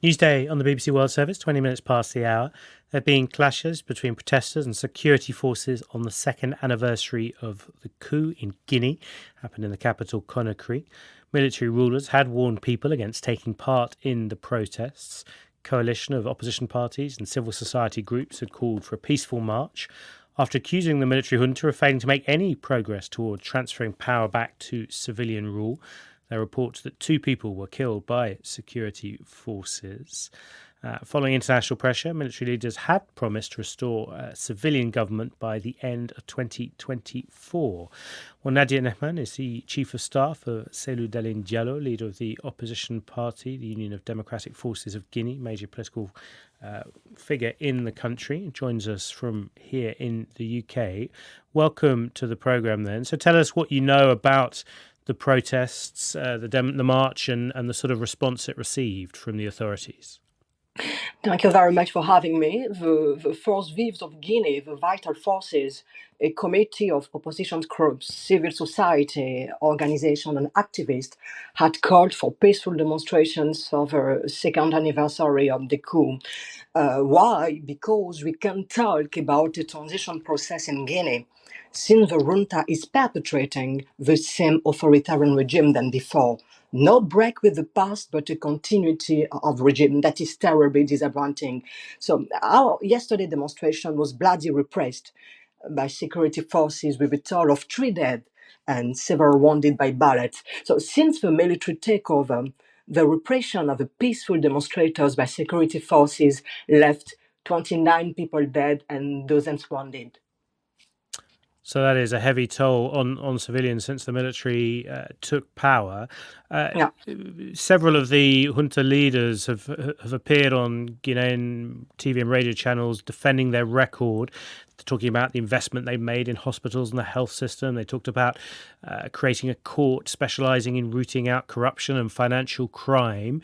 Newsday on the BBC World Service, 20 minutes past the hour. There have been clashes between protesters and security forces on the second anniversary of the coup in Guinea, happened in the capital Conakry. Military rulers had warned people against taking part in the protests. Coalition of opposition parties and civil society groups had called for a peaceful march after accusing the military junta of failing to make any progress toward transferring power back to civilian rule. There are reports that 2 people were killed by security forces. Following international pressure, military leaders had promised to restore a civilian government by the end of 2024. Well, Nadia Nahman is the Chief of Staff of Cellou Dalein Diallo, leader of the opposition party, the Union of Democratic Forces of Guinea, major political figure in the country, joins us from here in the UK. Welcome to the programme then. So tell us what you know about the protests, the march, and the sort of response it received from the authorities. Thank you very much for having me. The Force Vives of Guinea, the Vital Forces, a committee of opposition groups, civil society organizations, and activists, had called for peaceful demonstrations for the second anniversary of the coup. Why? Because we can talk about the transition process in Guinea, since the junta is perpetrating the same authoritarian regime than before. No break with the past, but a continuity of regime that is terribly disappointing. So our yesterday demonstration was bloody repressed by security forces with a toll of 3 dead and several wounded by bullets. So since the military takeover, the repression of the peaceful demonstrators by security forces left 29 people dead and dozens wounded. So that is a heavy toll on civilians since the military took power. Yeah. Several of the junta leaders have appeared on Guinean TV and radio channels defending their record, talking about the investment they've made in hospitals and the health system. They talked about creating a court specialising in rooting out corruption and financial crime.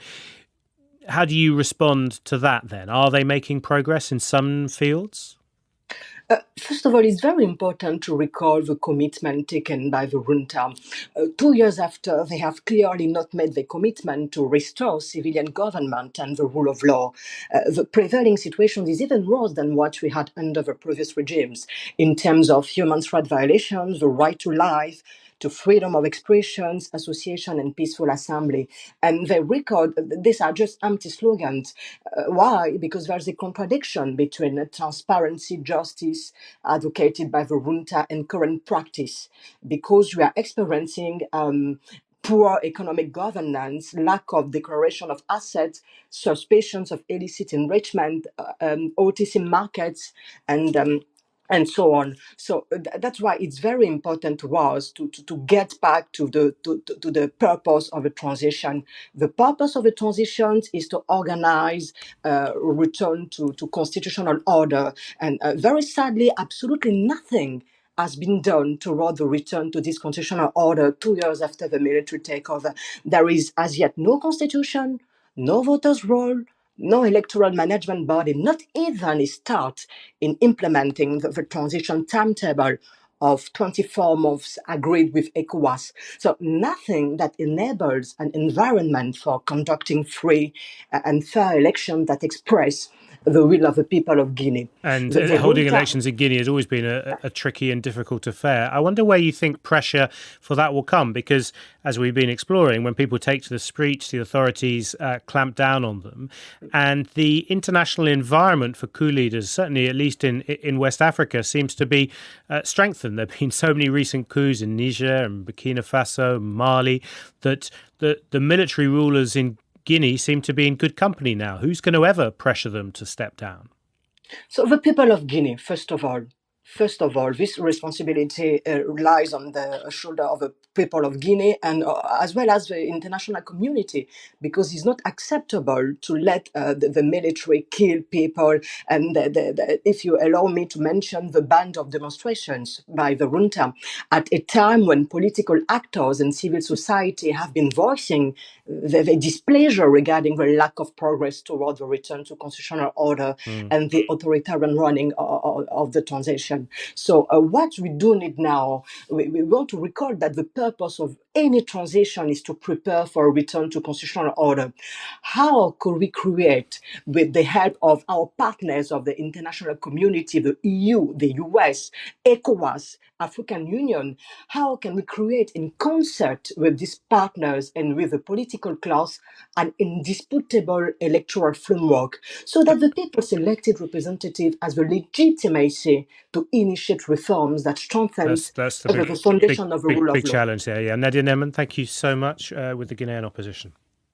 How do you respond to that then? Are they making progress in some fields? First of all, it's very important to recall the commitment taken by the junta. 2 years after, they have clearly not made the commitment to restore civilian government and the rule of law. The prevailing situation is even worse than what we had under the previous regimes in terms of human rights violations, the right to life, to freedom of expressions, association, and peaceful assembly. And they record, these are just empty slogans. Why? Because there's a contradiction between transparency, justice, advocated by the junta, and current practice. Because we are experiencing poor economic governance, lack of declaration of assets, suspicions of illicit enrichment, OTC markets, and so on. So that's why it's very important to us to get back to the purpose of a transition. The purpose of a transition is to organize, return to constitutional order. And very sadly, absolutely nothing has been done toward the return to this constitutional order 2 years after the military takeover. There is as yet no constitution, no voters' roll, no electoral management body, not even a start in implementing the transition timetable of 24 months agreed with ECOWAS. So nothing that enables an environment for conducting free and fair elections that express the will of the people of Guinea. And holding elections in Guinea has always been a tricky and difficult affair. I wonder where you think pressure for that will come, because as we've been exploring, when people take to the streets, the authorities clamp down on them. And the international environment for coup leaders, certainly at least in West Africa, seems to be strengthened. There have been so many recent coups in Niger and Burkina Faso, Mali, that the military rulers in Guinea seem to be in good company now. Who's going to ever pressure them to step down? So the people of Guinea, first of all, this responsibility lies on the shoulder of the people of Guinea and as well as the international community, because it's not acceptable to let the military kill people. And if you allow me to mention the band of demonstrations by the junta at a time when political actors and civil society have been voicing the displeasure regarding the lack of progress toward the return to constitutional order and the authoritarian running of the transition. So what we do need now, we want to recall that the purpose of any transition is to prepare for a return to constitutional order. How could we create, with the help of our partners of the international community, the EU, the US, ECOWAS, African Union, how can we create in concert with these partners and with the political class an indisputable electoral framework so that the people's elected representative has the legitimacy to initiate reforms that strengthens That's the the foundation of the rule big of law? challenge there. Yeah, Nadia Nahman, thank you so much with the Guinean opposition.